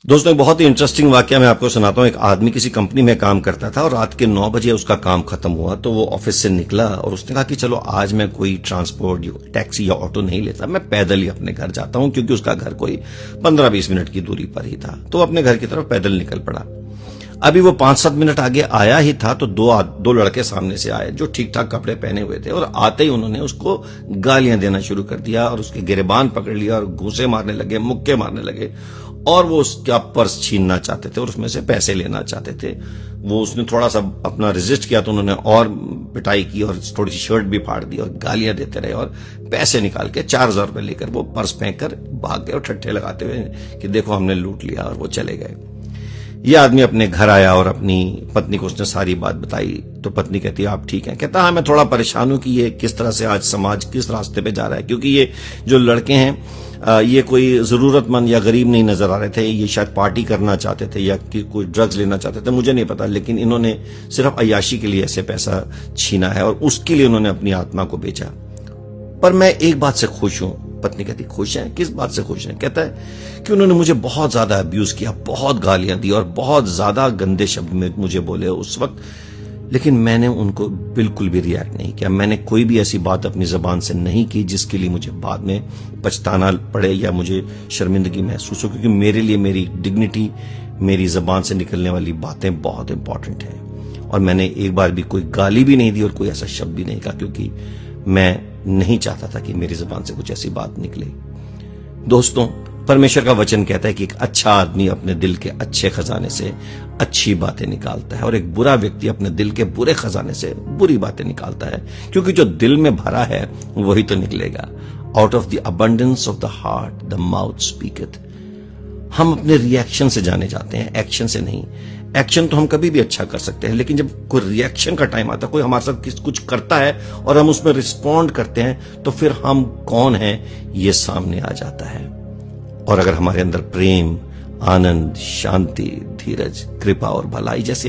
दोस्तों, एक बहुत ही इंटरेस्टिंग वाकया मैं आपको सुनाता हूँ। एक आदमी किसी कंपनी में काम करता था और रात के 9 बजे उसका काम खत्म हुआ तो वो ऑफिस से निकला और उसने कहा कि चलो आज मैं कोई ट्रांसपोर्ट टैक्सी या ऑटो नहीं लेता, मैं पैदल ही अपने घर जाता हूँ, क्योंकि उसका घर कोई 15-20 मिनट की दूरी पर ही था। तो अपने घर की तरफ पैदल निकल पड़ा। अभी वो 5-7 मिनट आगे आया ही था तो दो लड़के सामने से आए जो ठीक ठाक कपड़े पहने हुए थे, और आते ही उन्होंने उसको गालियां देना शुरू कर दिया और उसके गिरेबान पकड़ लिया और घूंसे मारने लगे, मुक्के मारने लगे, और वो उसका पर्स छीनना चाहते थे और उसमें से पैसे लेना चाहते थे। वो उसने थोड़ा सा अपना रेजिस्ट किया तो उन्होंने और पिटाई की और थोड़ी सी शर्ट भी फाड़ दी और गालियां देते रहे, और पैसे निकाल के 4000 रुपए लेकर वो पर्स फेंक कर भाग गए और ठट्ठे लगाते हुए कि देखो हमने लूट लिया, और वो चले गए। ये आदमी अपने घर आया और अपनी पत्नी को उसने सारी बात बताई। तो पत्नी कहती है आप ठीक हैं? कहता हाँ, मैं थोड़ा परेशान हूं कि ये किस तरह से आज समाज किस रास्ते पे जा रहा है, क्योंकि ये जो लड़के हैं ये कोई जरूरतमंद या गरीब नहीं नजर आ रहे थे। ये शायद पार्टी करना चाहते थे या कि कोई ड्रग्स लेना चाहते थे, मुझे नहीं पता, लेकिन इन्होंने सिर्फ अय्याशी के लिए ऐसे पैसा छीना है और उसके लिए उन्होंने अपनी आत्मा को बेचा। पर मैं एक बात से खुश हूं। पत्नी कहती खुश हैं? किस बात से खुश हैं? कहता है कि उन्होंने मुझे बहुत ज्यादा अब्यूज किया, बहुत गालियां दी और बहुत ज्यादा गंदे शब्द में मुझे बोले उस वक्त, लेकिन मैंने उनको बिल्कुल भी रिएक्ट नहीं किया। मैंने कोई भी ऐसी बात अपनी जबान से नहीं की जिसके लिए मुझे बाद में पछताना पड़े या मुझे शर्मिंदगी महसूस हो, क्योंकि मेरे लिए मेरी डिग्निटी, मेरी जबान से निकलने वाली बातें बहुत इंपॉर्टेंट हैं। और मैंने एक बार भी कोई गाली भी नहीं दी और कोई ऐसा शब्द भी नहीं कहा, क्योंकि मैं नहीं चाहता था कि मेरी जुबान से कुछ ऐसी बात निकले। दोस्तों, परमेश्वर का वचन कहता है कि एक अच्छा आदमी अपने दिल के अच्छे खजाने से अच्छी बातें निकालता है और एक बुरा व्यक्ति अपने दिल के बुरे खजाने से बुरी बातें निकालता है, क्योंकि जो दिल में भरा है वही तो निकलेगा। Out of the abundance of the heart the mouth speaketh. हम अपने रिएक्शन से जाने जाते हैं, एक्शन से नहीं। एक्शन तो हम कभी भी अच्छा कर सकते हैं, लेकिन जब कोई रिएक्शन का टाइम आता है, कोई हमारे साथ कुछ करता है और हम उसमें रिस्पॉन्ड करते हैं, तो फिर हम कौन हैं ये सामने आ जाता है। और अगर हमारे अंदर प्रेम, आनंद, शांति, धीरज, कृपा और भलाई जैसे